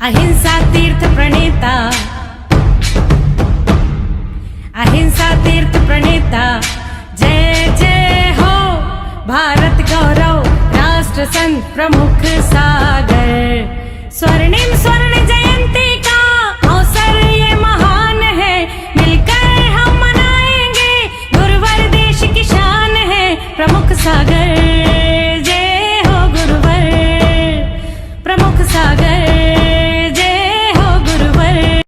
अहिंसा तीर्थ प्रणेता, अहिंसा तीर्थ प्रणेता, जय जय हो भारत गौरव राष्ट्र संत प्रमुख सागर। स्वर्णिम स्वर्ण जयंती का अवसर ये महान है, मिलकर हम मनाएंगे गुरुवर देश की शान है प्रमुख सागर। जय हो गुरुवर प्रमुख सागर, जय हो गुरुवर।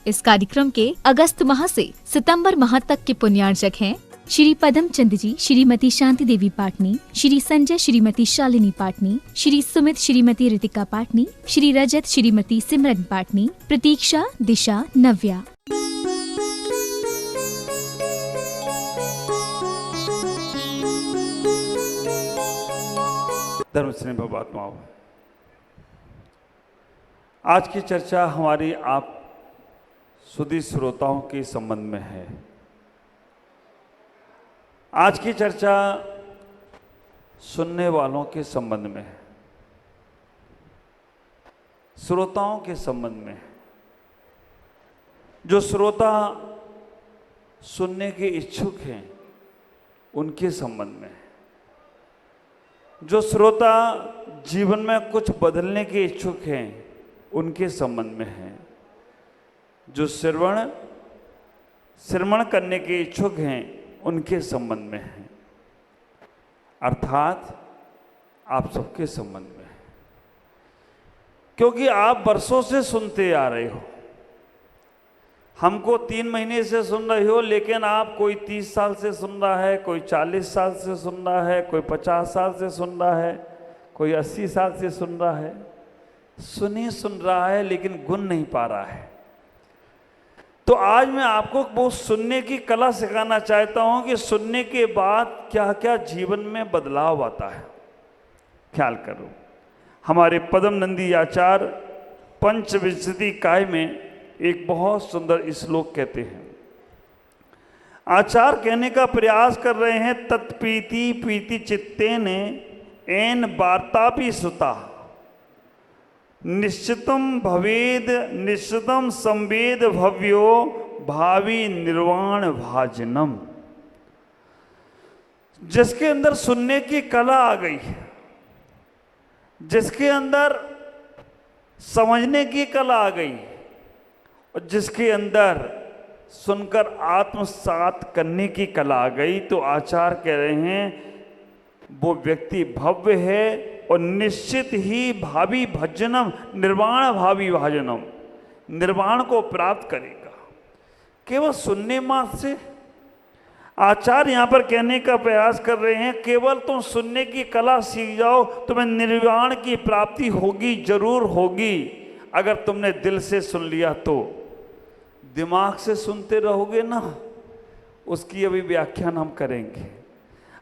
इस कार्यक्रम के अगस्त माह से सितंबर माह तक के पुण्यार्चक हैं श्री पदम चंद जी, श्रीमती शांति देवी पाटनी, श्री संजय श्रीमती शालिनी पाटनी, श्री सुमित श्रीमती रितिका पाटनी, श्री रजत श्रीमती सिमरन पाटनी, प्रतीक्षा, दिशा, नव्या। धर्म स्नेह भावात्माओं, आज की चर्चा हमारी आप सुधी श्रोताओं के संबंध में है। आज की चर्चा सुनने वालों के संबंध में है, श्रोताओं के संबंध में है। जो श्रोता सुनने के इच्छुक हैं उनके संबंध में है। जो श्रोता जीवन में कुछ बदलने के इच्छुक हैं उनके संबंध में है। जो श्रवण करने के इच्छुक हैं उनके संबंध में है, अर्थात आप सबके संबंध में है। क्योंकि आप वर्षों से सुनते आ रहे हो, हमको 3 महीने से सुन रहे हो, लेकिन आप कोई 30 साल से सुन रहा है, कोई 40 साल से सुन रहा है, कोई 50 साल से सुन रहा है, कोई 80 साल से सुन रहा है। सुन रहा है लेकिन गुण नहीं पा रहा है। तो आज मैं आपको वो सुनने की कला सिखाना चाहता हूं कि सुनने के बाद क्या क्या जीवन में बदलाव आता है। ख्याल करो, हमारे पदम नंदी आचार्य पंचविंशति काय में एक बहुत सुंदर श्लोक कहते हैं। आचार्य कहने का प्रयास कर रहे हैं, तत्प्रीति प्रीति चित्तेन एन वार्ता भी सुता निश्चितम भवेद निश्चितम संवेद भव्यो भावी निर्वाण भाजनम। जिसके अंदर सुनने की कला आ गई है, जिसके अंदर समझने की कला आ गई और जिसके अंदर सुनकर आत्मसात करने की कला आ गई, तो आचार्य कह रहे हैं वो व्यक्ति भव्य है और निश्चित ही भावी भजनम निर्वाण भावी भाजनम, निर्वाण को प्राप्त करेगा केवल सुनने मात्र से। आचार्य यहाँ पर कहने का प्रयास कर रहे हैं, केवल तुम सुनने की कला सीख जाओ, तुम्हें निर्वाण की प्राप्ति होगी, जरूर होगी। अगर तुमने दिल से सुन लिया तो दिमाग से सुनते रहोगे ना, उसकी अभी व्याख्यान हम करेंगे।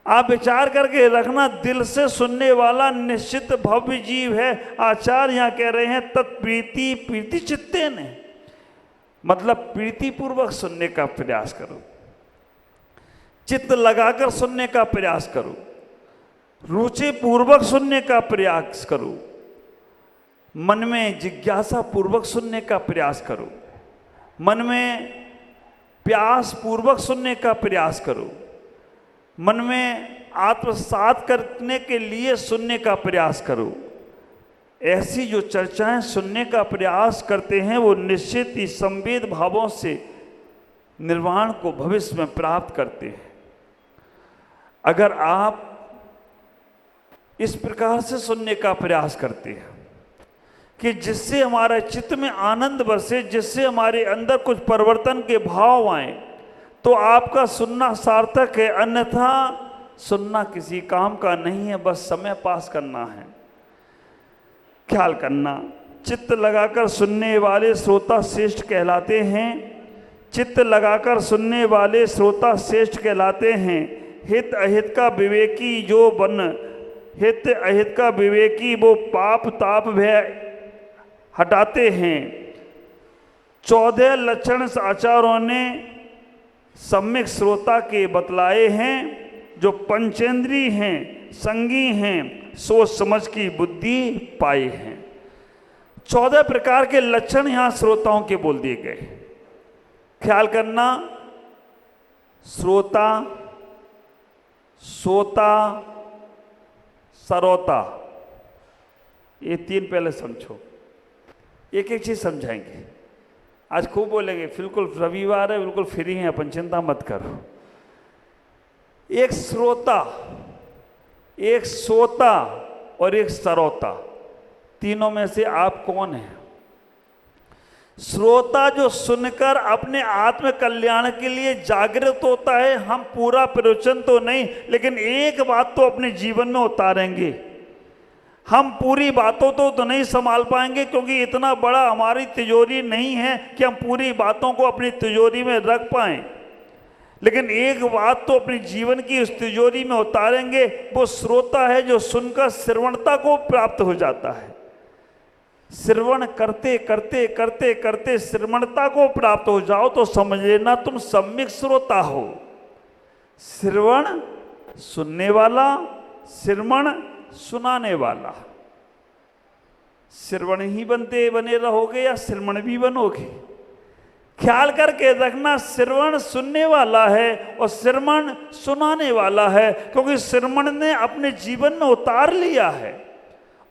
आप विचार करके रखना, दिल से सुनने वाला निश्चित भव्य जीव है। आचार्य यहाँ कह रहे हैं तत्प्रीति प्रीति चित्ते ने, मतलब प्रीति पूर्वक सुनने का प्रयास करो, चित्त लगाकर सुनने का प्रयास करो, रुचि पूर्वक सुनने का प्रयास करो, मन में जिज्ञासा पूर्वक सुनने का प्रयास करो, मन में प्यास पूर्वक सुनने का प्रयास करो, मन में आत्मसात करने के लिए सुनने का प्रयास करो। ऐसी जो चर्चाएं सुनने का प्रयास करते हैं वो निश्चित ही संवेद भावों से निर्वाण को भविष्य में प्राप्त करते हैं। अगर आप इस प्रकार से सुनने का प्रयास करते हैं कि जिससे हमारे चित्त में आनंद बरसे, जिससे हमारे अंदर कुछ परिवर्तन के भाव आए, तो आपका सुनना सार्थक है। अन्यथा सुनना किसी काम का नहीं है, बस समय पास करना है। ख्याल करना, चित्त लगाकर सुनने वाले श्रोता श्रेष्ठ कहलाते हैं। चित्त लगाकर सुनने वाले श्रोता श्रेष्ठ कहलाते हैं। हित अहित का विवेकी जो बन, हित अहित का विवेकी वो पाप ताप भय हटाते हैं। 14 लक्षण आचार्यों ने सम्यक श्रोता के बतलाए हैं। जो पंचेंद्री हैं, संगी हैं, सोच समझ की बुद्धि पाए हैं। 14 प्रकार के लक्षण यहां श्रोताओं के बोल दिए गए। ख्याल करना, श्रोता, सोता, सरोता, ये 3 पहले समझो। एक एक चीज समझाएंगे। आज खूब बोलेंगे, बिल्कुल रविवार है, बिल्कुल फ्री है, अपन चिंता मत करो। एक श्रोता, एक सोता और एक सरोता, तीनों में से आप कौन हैं? श्रोता जो सुनकर अपने आत्म कल्याण के लिए जागृत होता है। हम पूरा प्रवचन तो नहीं, लेकिन एक बात तो अपने जीवन में उतारेंगे। हम पूरी बातों तो नहीं संभाल पाएंगे, क्योंकि इतना बड़ा हमारी तिजोरी नहीं है कि हम पूरी बातों को अपनी तिजोरी में रख पाएं, लेकिन एक बात तो अपने जीवन की उस तिजोरी में उतारेंगे। वो श्रोता है जो सुनकर श्रवणता को प्राप्त हो जाता है। श्रवण करते करते करते करते श्रवणता को प्राप्त हो जाओ तो समझ लेना तुम सम्यक श्रोता हो। श्रवण सुनने वाला, श्रवण सुनाने वाला। श्रवण ही बने रहोगे या श्रवण भी बनोगे? ख्याल करके रखना, श्रवण सुनने वाला है और श्रवण सुनाने वाला है, क्योंकि श्रवण ने अपने जीवन में उतार लिया है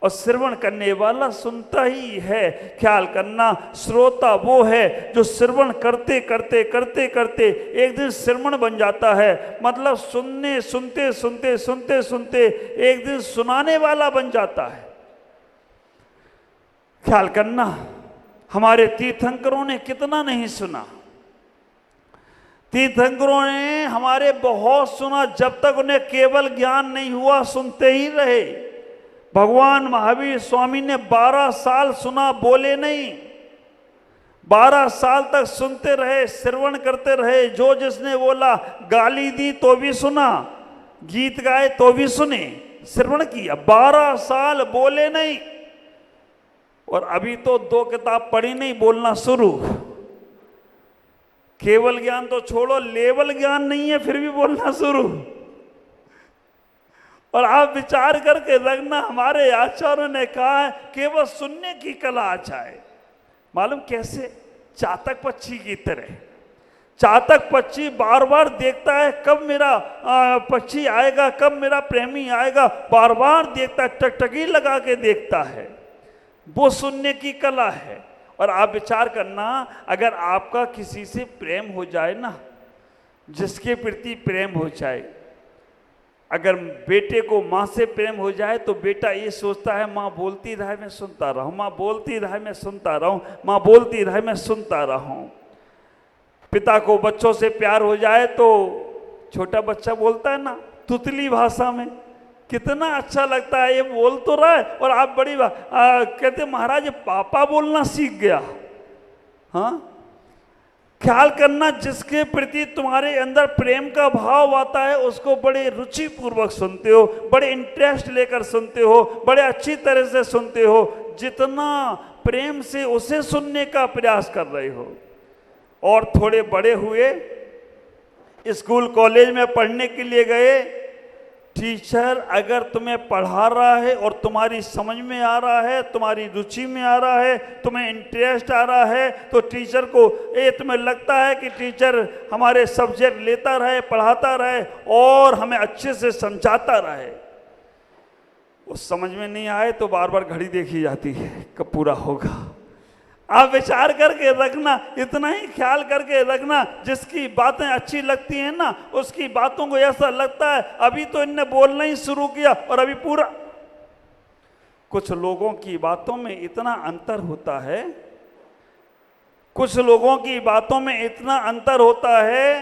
और श्रवण करने वाला सुनता ही है। ख्याल करना, श्रोता वो है जो श्रवण करते करते करते करते एक दिन श्रवण बन जाता है। मतलब सुनने सुनते सुनते सुनते सुनते एक दिन सुनाने वाला बन जाता है। ख्याल करना, हमारे तीर्थंकरों ने कितना नहीं सुना। तीर्थंकरों ने हमारे बहुत सुना, जब तक उन्हें केवल ज्ञान नहीं हुआ सुनते ही रहे। भगवान महावीर स्वामी ने 12 साल सुना, बोले नहीं। 12 साल तक सुनते रहे, श्रवण करते रहे। जो जिसने बोला, गाली दी तो भी सुना, गीत गाए तो भी सुने, श्रवण किया। 12 साल बोले नहीं। और अभी तो 2 किताब पढ़ी नहीं, बोलना शुरू। केवल ज्ञान तो छोड़ो, लेवल ज्ञान नहीं है, फिर भी बोलना शुरू। और आप विचार करके रखना, हमारे आचार्यों ने कहा है केवल सुनने की कला आ जाए। मालूम कैसे? चातक पक्षी की तरह। चातक पक्षी बार बार देखता है कब मेरा पक्षी आएगा, कब मेरा प्रेमी आएगा, बार बार देखता है, टकटकी लगा के देखता है। वो सुनने की कला है। और आप विचार करना, अगर आपका किसी से प्रेम हो जाए ना, जिसके प्रति प्रेम हो जाए, अगर बेटे को माँ से प्रेम हो जाए तो बेटा ये सोचता है माँ बोलती रहे मैं सुनता रहूँ, माँ बोलती रहे मैं सुनता रहूँ, माँ बोलती रहे मैं सुनता रहूँ। पिता को बच्चों से प्यार हो जाए तो छोटा बच्चा बोलता है ना तुतली भाषा में, कितना अच्छा लगता है, ये बोल तो रहा है और आप बड़ी कहते महाराज ये पापा बोलना सीख गया। हाँ, ख्याल करना, जिसके प्रति तुम्हारे अंदर प्रेम का भाव आता है उसको बड़े रुचि पूर्वक सुनते हो, बड़े इंटरेस्ट लेकर सुनते हो, बड़े अच्छी तरह से सुनते हो, जितना प्रेम से उसे सुनने का प्रयास कर रहे हो। और थोड़े बड़े हुए, स्कूल कॉलेज में पढ़ने के लिए गए, टीचर अगर तुम्हें पढ़ा रहा है और तुम्हारी समझ में आ रहा है, तुम्हारी रुचि में आ रहा है, तुम्हें इंटरेस्ट आ रहा है, तो टीचर को ये तुम्हें लगता है कि टीचर हमारे सब्जेक्ट लेता रहे, पढ़ाता रहे और हमें अच्छे से समझाता रहे। उस समझ में नहीं आए तो बार बार घड़ी देखी जाती है कब पूरा होगा। आप विचार करके रखना, इतना ही ख्याल करके रखना, जिसकी बातें अच्छी लगती हैं ना, उसकी बातों को ऐसा लगता है अभी तो इनने बोलना ही शुरू किया और अभी पूरा। कुछ लोगों की बातों में इतना अंतर होता है, कुछ लोगों की बातों में इतना अंतर होता है,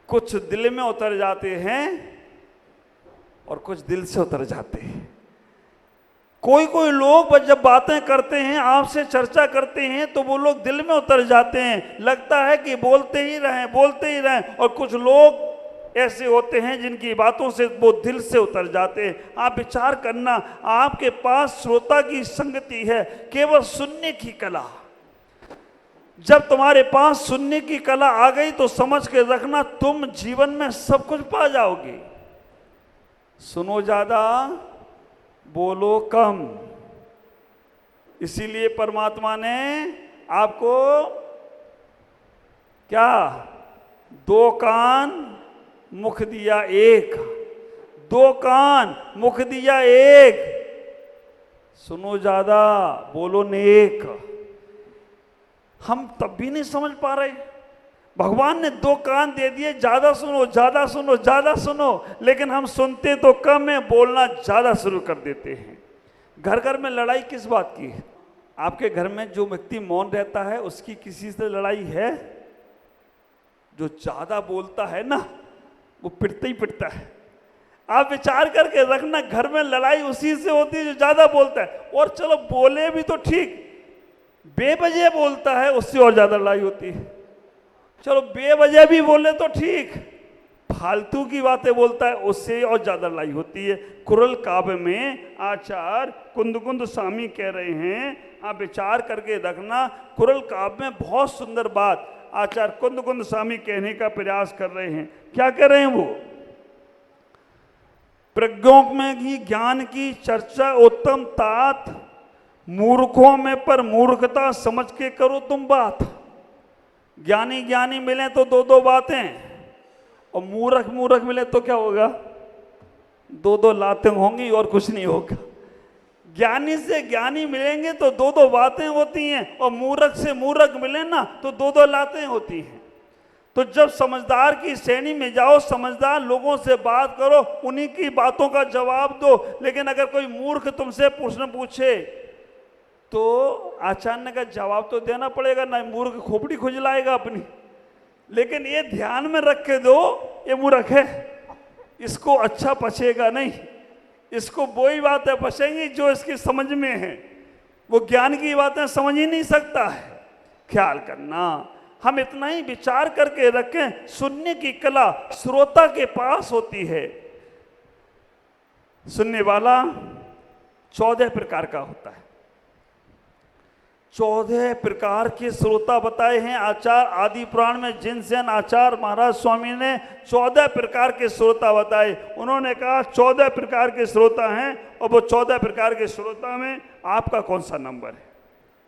कुछ दिल में उतर जाते हैं और कुछ दिल से उतर जाते हैं। कोई कोई लोग जब बातें करते हैं, आपसे चर्चा करते हैं, तो वो लोग दिल में उतर जाते हैं, लगता है कि बोलते ही रहें बोलते ही रहें। और कुछ लोग ऐसे होते हैं जिनकी बातों से वो दिल से उतर जाते हैं। आप विचार करना, आपके पास श्रोता की संगति है, केवल सुनने की कला। जब तुम्हारे पास सुनने की कला आ गई तो समझ के रखना तुम जीवन में सब कुछ पा जाओगे। सुनो ज्यादा, बोलो कम, इसीलिए परमात्मा ने आपको क्या, 2 कान मुख दिया एक, 2 कान मुख दिया एक, सुनो ज्यादा बोलो नेक। हम तब भी नहीं समझ पा रहे। भगवान ने 2 कान दे दिए, ज्यादा सुनो ज्यादा सुनो ज्यादा सुनो, लेकिन हम सुनते तो कम है, बोलना ज्यादा शुरू कर देते हैं। घर घर में लड़ाई किस बात की है? आपके घर में जो व्यक्ति मौन रहता है उसकी किसी से लड़ाई है? जो ज्यादा बोलता है ना वो पिटता ही पिटता है। आप विचार करके रखना, घर में लड़ाई उसी से होती है जो ज्यादा बोलता है। और चलो बोले भी तो ठीक, बेवजह बोलता है उससे और ज्यादा लड़ाई होती है। चलो बेवजह भी बोले तो ठीक, फालतू की बातें बोलता है उससे और ज्यादा लड़ाई होती है। कुरल काव्य में आचार्य कुंदकुंद स्वामी कह रहे हैं, आप विचार करके रखना, कुरल काव्य में बहुत सुंदर बात आचार्य कुंदकुंद स्वामी कहने का प्रयास कर रहे हैं। क्या कह रहे हैं वो? प्रज्ञों में ही ज्ञान की चर्चा उत्तम तात, मूर्खों में पर मूर्खता समझ के करो तुम बात। ज्ञानी ज्ञानी मिले तो 2 बातें, और मूर्ख मूर्ख मिले तो क्या होगा? 2 लातें होंगी और कुछ नहीं होगा। ज्ञानी से ज्ञानी मिलेंगे तो 2 बातें होती हैं, और मूर्ख से मूर्ख मिले ना तो 2 लातें होती हैं। तो जब समझदार की श्रेणी में जाओ, समझदार लोगों से बात करो, उन्हीं की बातों का जवाब दो। लेकिन अगर कोई मूर्ख तुमसे प्रश्न पूछे तो आचार्य का जवाब तो देना पड़ेगा, ना मूर्ख खोपड़ी खुजलाएगा अपनी। लेकिन ये ध्यान में रख के दो, ये मूर्ख है, इसको अच्छा पचेगा नहीं, इसको वही बातें पचेंगी जो इसकी समझ में है, वो ज्ञान की बातें समझ ही नहीं सकता है। ख्याल करना, हम इतना ही विचार करके रखें, सुनने की कला श्रोता के पास होती है। सुनने वाला 14 प्रकार का होता है। 14 प्रकार के श्रोता बताए हैं आचार्य आदि पुराण में। जिनसेन आचार्य महाराज स्वामी ने 14 प्रकार के श्रोता बताए। उन्होंने कहा 14 प्रकार के श्रोता हैं, और वो 14 प्रकार के श्रोता में आपका कौन सा नंबर है,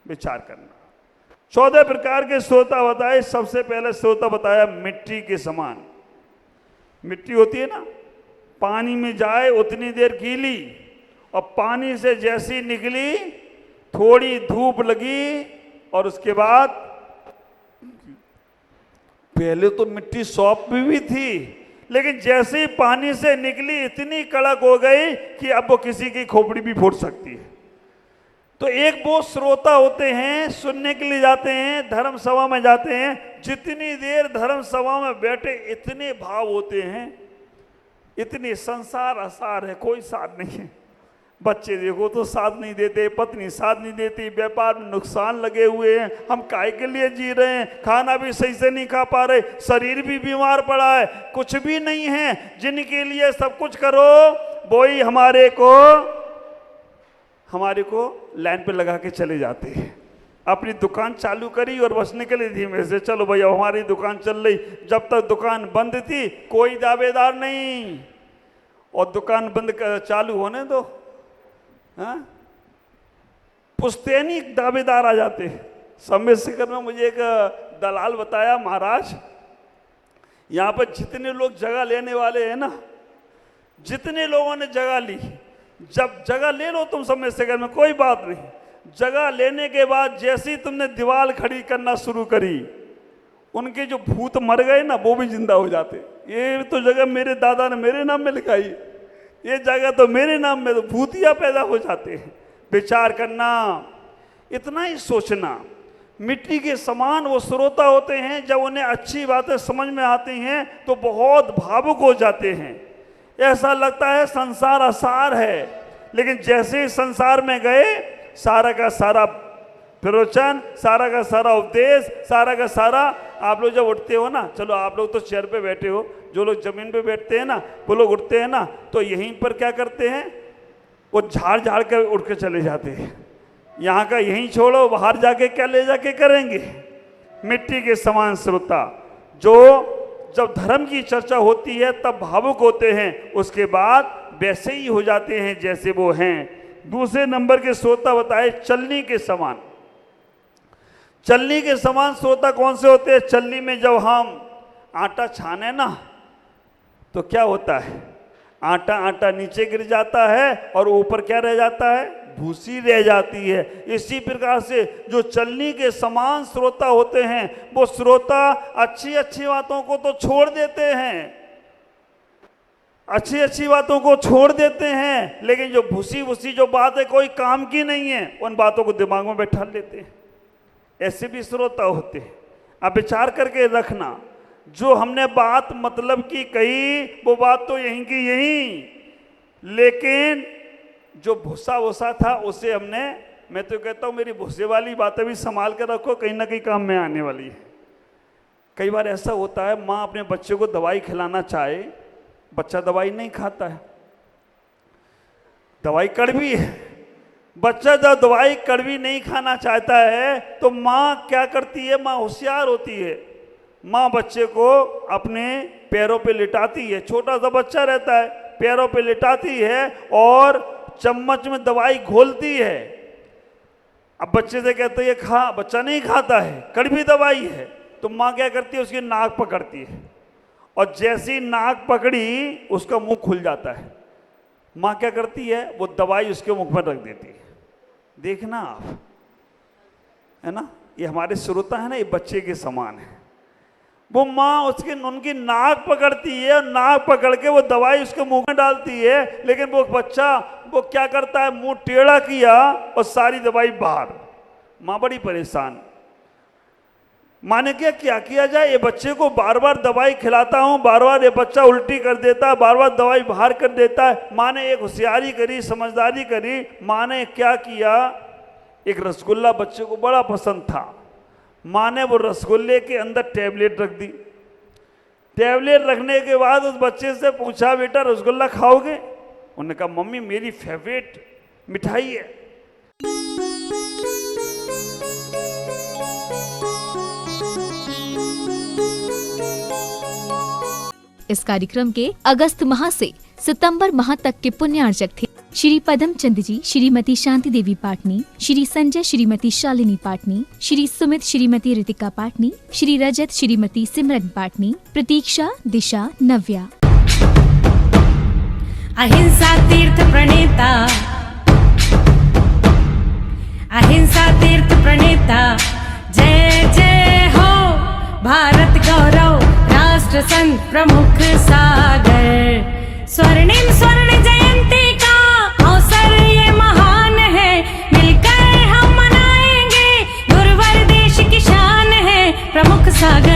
विचार करना। 14 प्रकार के श्रोता बताए। सबसे पहले श्रोता बताया मिट्टी के समान। मिट्टी होती है ना, पानी में जाए उतनी देर गीली, और पानी से जैसी निकली थोड़ी धूप लगी, और उसके बाद पहले तो मिट्टी सॉफ्ट भी थी, लेकिन जैसे ही पानी से निकली इतनी कड़क हो गई कि अब वो किसी की खोपड़ी भी फूट सकती है। तो एक वो श्रोता होते हैं, सुनने के लिए जाते हैं, धर्म सभा में जाते हैं, जितनी देर धर्म सभा में बैठे इतने भाव होते हैं, इतने संसार असार है, कोई साथ नहीं है। बच्चे देखो तो साथ नहीं देते, पत्नी साथ नहीं देती, व्यापार में नुकसान लगे हुए हैं, हम काय के लिए जी रहे हैं, खाना भी सही से नहीं खा पा रहे, शरीर भी बीमार पड़ा है, कुछ भी नहीं है। जिनके लिए सब कुछ करो वही हमारे को लाइन पे लगा के चले जाते हैं। अपनी दुकान चालू करी और बस निकले धीमे से, चलो भैया हमारी दुकान चल रही। जब तक दुकान बंद थी कोई दावेदार नहीं, और दुकान बंद चालू होने दो, हाँ, पुश्तैनी दावेदार आ जाते हैं। समय शिखर में मुझे एक दलाल बताया, महाराज यहाँ पर जितने लोग जगह लेने वाले हैं ना, जितने लोगों ने जगह ली, जब जगह ले लो तुम समय शिखर में कोई बात नहीं, जगह लेने के बाद जैसे ही तुमने दीवार खड़ी करना शुरू करी, उनके जो भूत मर गए ना वो भी जिंदा हो जाते। ये तो जगह मेरे दादा ने मेरे नाम में लिखाई, ये जगह तो मेरे नाम में, तो भूतिया पैदा हो जाते हैं। विचार करना, इतना ही सोचना। मिट्टी के समान वो श्रोता होते हैं, जब उन्हें अच्छी बातें समझ में आती हैं तो बहुत भावुक हो जाते हैं। ऐसा लगता है संसार असार है, लेकिन जैसे ही संसार में गए सारा का सारा प्रवचन, सारा का सारा उपदेश, सारा का सारा, आप लोग जब उठते हो ना, चलो आप लोग तो चेयर पे बैठे हो, जो लोग जमीन पे बैठते हैं ना वो लोग उठते हैं ना, तो यहीं पर क्या करते हैं, वो झाड़ झाड़ कर उठ के चले जाते हैं। यहाँ का यहीं छोड़ो, बाहर जाके क्या ले जाके करेंगे। मिट्टी के समान श्रोता, जो जब धर्म की चर्चा होती है तब भावुक होते हैं, उसके बाद वैसे ही हो जाते हैं जैसे वो हैं। दूसरे नंबर के श्रोता बताए चलनी के समान। चलनी के समान श्रोता कौन से होते हैं? चलनी में जब हम आटा छाने ना तो क्या होता है, आटा आटा नीचे गिर जाता है और ऊपर क्या रह जाता है, भूसी रह जाती है। इसी प्रकार से जो चलनी के समान श्रोता होते हैं वो श्रोता अच्छी अच्छी बातों को तो छोड़ देते हैं, अच्छी अच्छी बातों को छोड़ देते हैं, लेकिन जो भूसी भूसी जो बात है कोई काम की नहीं है उन बातों को दिमाग में बैठा लेते हैं। ऐसे भी श्रोता होते हैं। अब विचार करके रखना, जो हमने बात मतलब की कही वो बात तो यहीं की यहीं, लेकिन जो भूसा भूसा था उसे हमने, मैं तो कहता हूँ मेरी भूसे वाली बातें भी संभाल कर रखो, कहीं ना कहीं काम में आने वाली है। कई बार ऐसा होता है माँ अपने बच्चे को दवाई खिलाना चाहे, बच्चा दवाई नहीं खाता है, दवाई कड़वी है। बच्चा जब दवाई कड़वी नहीं खाना चाहता है तो माँ क्या करती है, माँ होशियार होती है। माँ बच्चे को अपने पैरों पे लिटाती है, छोटा सा बच्चा रहता है, पैरों पे लिटाती है और चम्मच में दवाई घोलती है। अब बच्चे से कहते हैं खा, बच्चा नहीं खाता है, कड़वी दवाई है। तो माँ क्या करती है, उसकी नाक पकड़ती है और जैसी नाक पकड़ी उसका मुंह खुल जाता है। माँ क्या करती है, वो दवाई उसके मुख में रख देती है। देखना आप, है ना, ये हमारे श्रोता है ना, ये बच्चे के समान है। वो माँ उसकी उनकी नाक पकड़ती है और नाक पकड़ के वो दवाई उसके मुंह में डालती है, लेकिन वो बच्चा वो क्या करता है, मुंह टेढ़ा किया और सारी दवाई बाहर। माँ बड़ी परेशान। माँ ने क्या किया जाए, ये बच्चे को बार बार दवाई खिलाता हूँ, बार बार ये बच्चा उल्टी कर देता है, बार बार दवाई बाहर कर देता है। माँ ने एक होशियारी करी, समझदारी करी। माँ ने क्या किया, एक रसगुल्ला बच्चे को बड़ा पसंद था। माँ ने वो रसगुल्ले के अंदर टैबलेट रख दी। टैबलेट रखने के बाद उस बच्चे से पूछा, बेटा रसगुल्ला खाओगे? उन्होंने कहा मम्मी मेरी फेवरेट मिठाई है। इस कार्यक्रम के अगस्त माह से सितंबर माह तक के पुण्यार्चक थे श्री पदम चंद जी, श्रीमती शांति देवी पाटनी, श्री संजय श्रीमती शालिनी पाटनी, श्री सुमित श्रीमती रितिका पाटनी, श्री रजत श्रीमती सिमरन पाटनी, प्रतीक्षा, दिशा, नव्या। अहिंसा तीर्थ प्रणेता, अहिंसा तीर्थ प्रणेता, जय जय हो भारत गौरव, राष्ट्र संत प्रमुख सागर। स्वर्णिम स्वर्ण जयंती का अवसर ये महान है, मिलकर हम मनाएंगे, गुरुवर देश की शान है प्रमुख सागर।